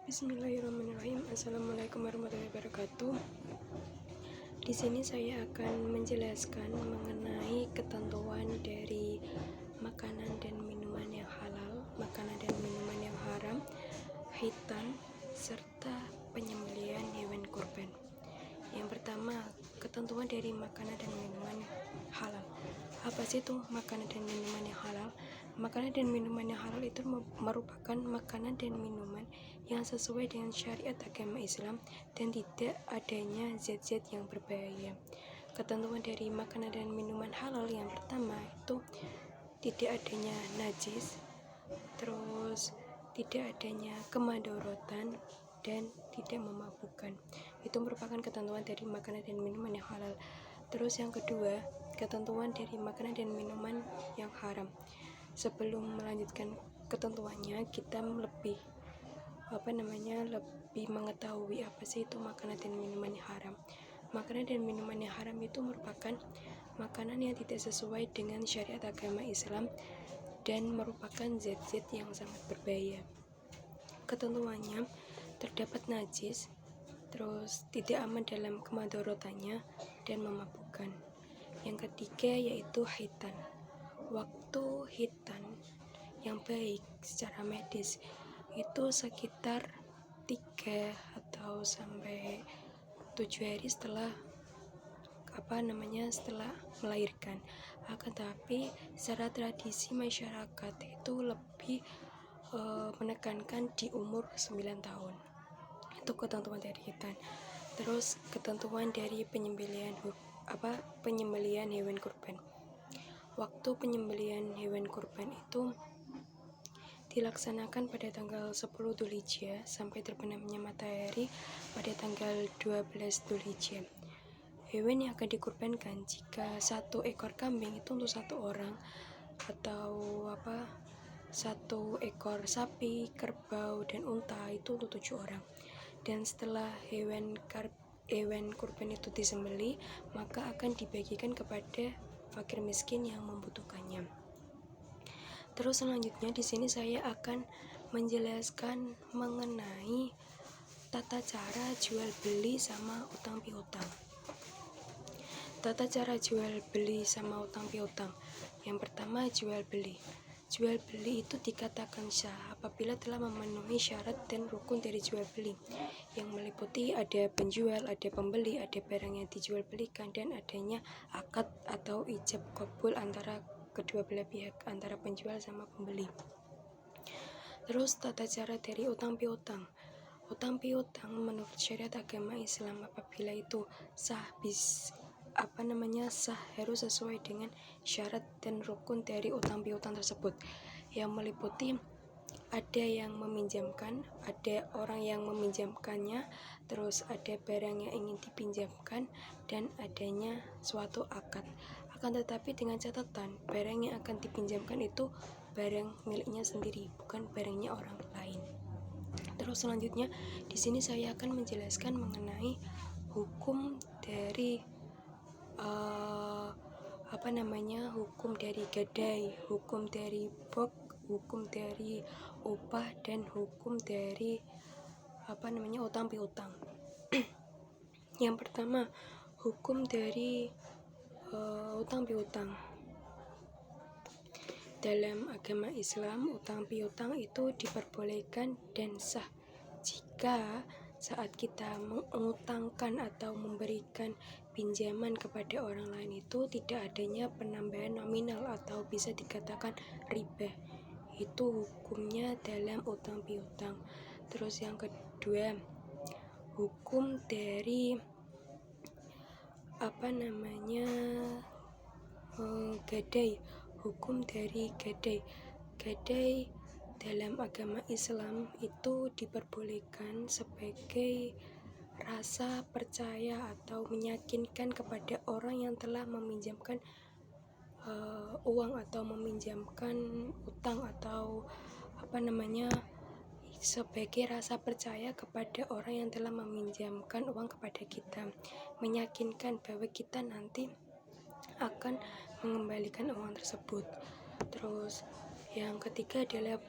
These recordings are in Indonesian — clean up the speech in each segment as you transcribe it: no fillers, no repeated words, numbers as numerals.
Bismillahirrahmanirrahim. Assalamualaikum warahmatullahi wabarakatuh. Di sini saya akan menjelaskan mengenai ketentuan dari makanan dan minuman yang halal, makanan dan minuman yang haram, khitan, serta penyembelihan hewan kurban. Yang pertama, ketentuan dari makanan dan minuman halal. Apa sih itu makanan dan minuman yang halal? Makanan dan minuman yang halal itu merupakan makanan dan minuman yang sesuai dengan syariat agama Islam dan tidak adanya zat-zat yang berbahaya. Ketentuan dari makanan dan minuman halal yang pertama itu tidak adanya najis, terus tidak adanya kemadorotan, dan tidak memabukkan. Itu merupakan ketentuan dari makanan dan minuman yang halal. Terus yang kedua, ketentuan dari makanan dan minuman yang haram. Sebelum melanjutkan ketentuannya, kita lebih mengetahui apa sih itu makanan dan minuman yang haram. Makanan dan minuman yang haram itu merupakan makanan yang tidak sesuai dengan syariat agama Islam dan merupakan zat-zat yang sangat berbahaya. Ketentuannya terdapat najis, terus tidak aman dalam kemadorotannya, dan memabukkan. Yang ketiga yaitu khitan. Waktu khitan yang baik secara medis itu sekitar 3 atau sampai 7 hari setelah setelah melahirkan. Akan tetapi secara tradisi masyarakat itu lebih menekankan di umur 9 tahun. Itu ketentuan dari khitan. Terus ketentuan dari penyembelihan hewan kurban. Waktu penyembelihan hewan kurban itu dilaksanakan pada tanggal 10 Dzulhijjah sampai terbenamnya matahari pada tanggal 12 Dzulhijjah. Hewan yang akan dikurbankan, jika 1 ekor kambing itu untuk 1 orang, atau 1 ekor sapi, kerbau, dan unta itu untuk 7 orang. Dan setelah hewan kurban itu disembelih, maka akan dibagikan kepada fakir miskin yang membutuhkannya. Terus selanjutnya di sini saya akan menjelaskan mengenai tata cara jual beli sama utang piutang. Tata cara jual beli sama utang piutang. Yang pertama, jual beli. Jual beli itu dikatakan sah apabila telah memenuhi syarat dan rukun dari jual beli, yang meliputi ada penjual, ada pembeli, ada barang yang dijual belikan, dan adanya akad atau ijab qabul antara kedua belah pihak, antara penjual sama pembeli. Terus tata cara dari utang piutang. Utang piutang menurut syariat agama Islam apabila itu sah harus sesuai dengan syarat dan rukun dari utang piutang tersebut, yang meliputi ada yang meminjamkan, ada orang yang meminjamkannya, terus ada barang yang ingin dipinjamkan, dan adanya suatu akad. Akan tetapi dengan catatan, barang yang akan dipinjamkan itu barang miliknya sendiri, bukan barangnya orang lain. Terus selanjutnya di sini saya akan menjelaskan mengenai hukum dari hukum dari gadai, hukum dari bok, hukum dari upah, dan hukum dari utang piutang. Yang pertama, hukum dari utang piutang. Dalam agama Islam, utang piutang itu diperbolehkan dan sah jika saat kita mengutangkan atau memberikan pinjaman kepada orang lain itu tidak adanya penambahan nominal atau bisa dikatakan riba. Itu hukumnya dalam utang piutang. Terus yang kedua, hukum dari gadai. Hukum dari gadai. Gadai dalam agama Islam itu diperbolehkan sebagai rasa percaya atau meyakinkan kepada orang yang telah meminjamkan uang atau meminjamkan utang atau sebagai rasa percaya kepada orang yang telah meminjamkan uang kepada kita, meyakinkan bahwa kita nanti akan mengembalikan uang tersebut. Terus yang ketiga adalah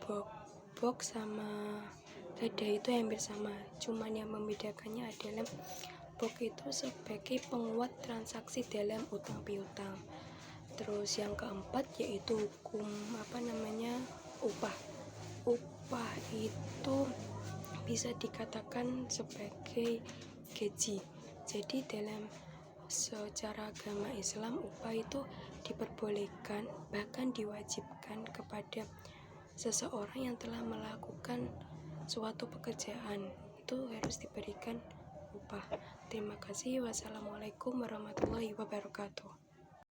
bok sama ada itu hampir sama, cuman yang membedakannya adalah bok itu sebagai penguat transaksi dalam utang piutang. Terus yang keempat yaitu hukum upah. Upah itu bisa dikatakan sebagai gaji. Jadi dalam secara agama Islam, upah itu diperbolehkan, bahkan diwajibkan kepada seseorang yang telah melakukan suatu pekerjaan, itu harus diberikan upah. Terima kasih. Wassalamualaikum warahmatullahi wabarakatuh.